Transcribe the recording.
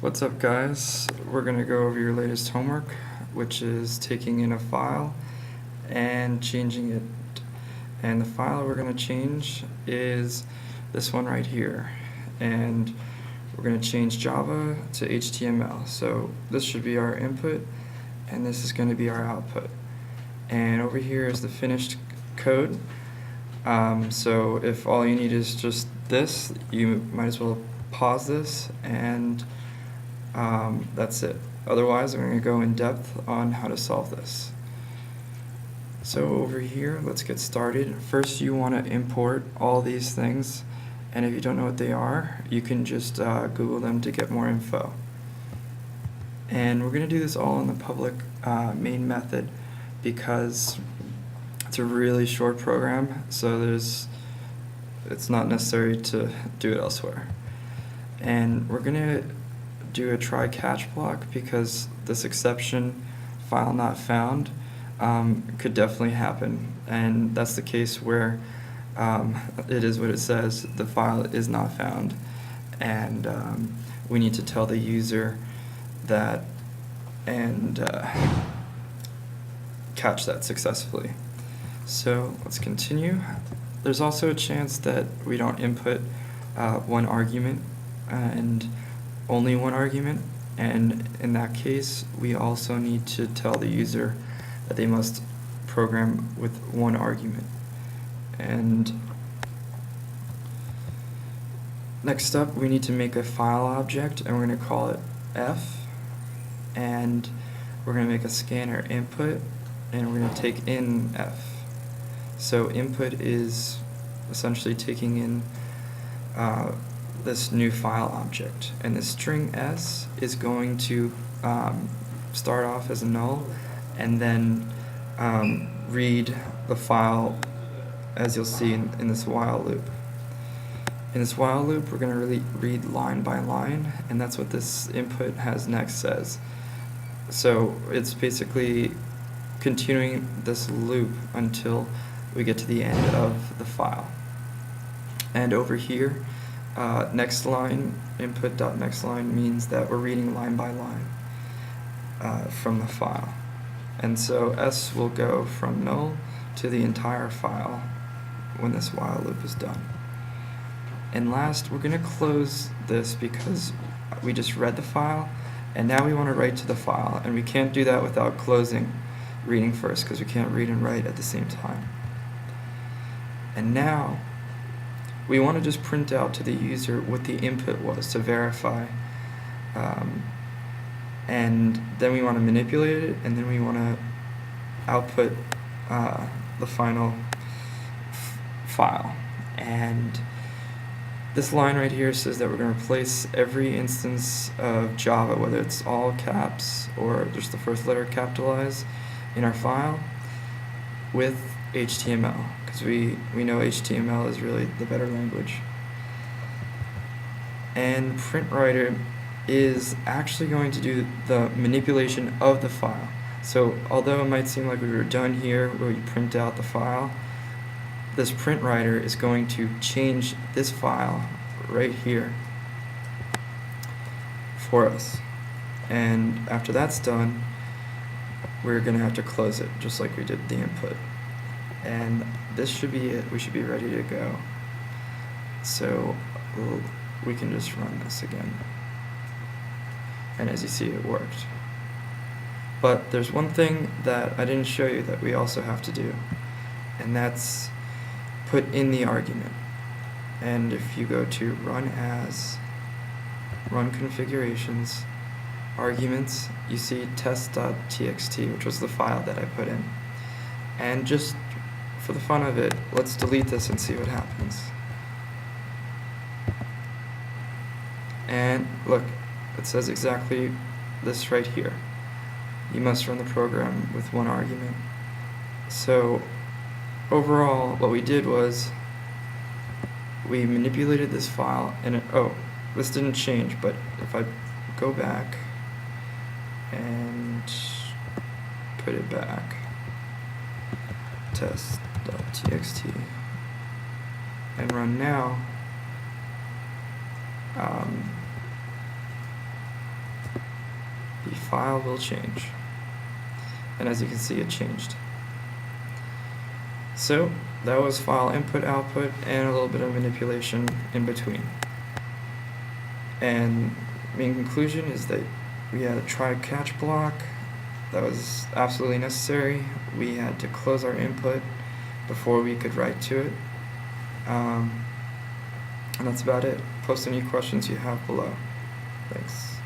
What's up, guys? We're going to go over your latest homework, which is taking in a file and changing it. And the file we're going to change is this one right here. And we're going to change Java to HTML. So this should be our input, and this is going to be our output. And over here is the finished code. So if all you need is just this, you might as well pause this and that's it. Otherwise, I'm going to go in depth on how to solve this. So over here, let's get started. First, you want to import all these things, and if you don't know what they are, you can just Google them to get more info. And we're going to do this all in the public main method because it's a really short program, so it's not necessary to do it elsewhere. And we're going to do a try catch block because this exception, file not found, could definitely happen, and that's the case where it is what it says, the file is not found, and we need to tell the user that and catch that successfully. So let's continue. There's also a chance that we don't input one argument and only one argument, and in that case we also need to tell the user that they must program with one argument. And next up, we need to make a file object, and we're going to call it F, and we're going to make a scanner input, and we're going to take in F. So input is essentially taking in this new file object, and the string S is going to start off as a null and then read the file, as you'll see in this while loop. In this while loop, we're going to really read line by line, and that's what this input has next says. So it's basically continuing this loop until we get to the end of the file. And over here, next line, input.next line means that we're reading line by line from the file. And so S will go from null to the entire file when this while loop is done. And last, we're going to close this because we just read the file, and now we want to write to the file, and we can't do that without closing reading first because we can't read and write at the same time. And now we want to just print out to the user what the input was to verify, and then we want to manipulate it, and then we want to output the final file. And this line right here says that we're going to replace every instance of Java, whether it's all caps or just the first letter capitalized in our file, with HTML, because we know HTML is really the better language. And PrintWriter is actually going to do the manipulation of the file. So although it might seem like we were done here where you print out the file, this PrintWriter is going to change this file right here for us. And after that's done, we're going to have to close it just like we did the input. And this should be it. We should be ready to go. So we can just run this again. And as you see, it worked. But there's one thing that I didn't show you that we also have to do, and that's put in the argument. And if you go to run as, run configurations, arguments, you see test.txt, which was the file that I put in. And just for the fun of it, let's delete this and see what happens. And look, it says exactly this right here. You must run the program with one argument. So overall, what we did was we manipulated this file, and this didn't change, but if I go back and put it back, test.txt, and run now, the file will change. And as you can see, it changed. So that was file input, output, and a little bit of manipulation in between. And main conclusion is that we had a try catch block that was absolutely necessary. We had to close our input before we could write to it. And that's about it. Post any questions you have below. Thanks.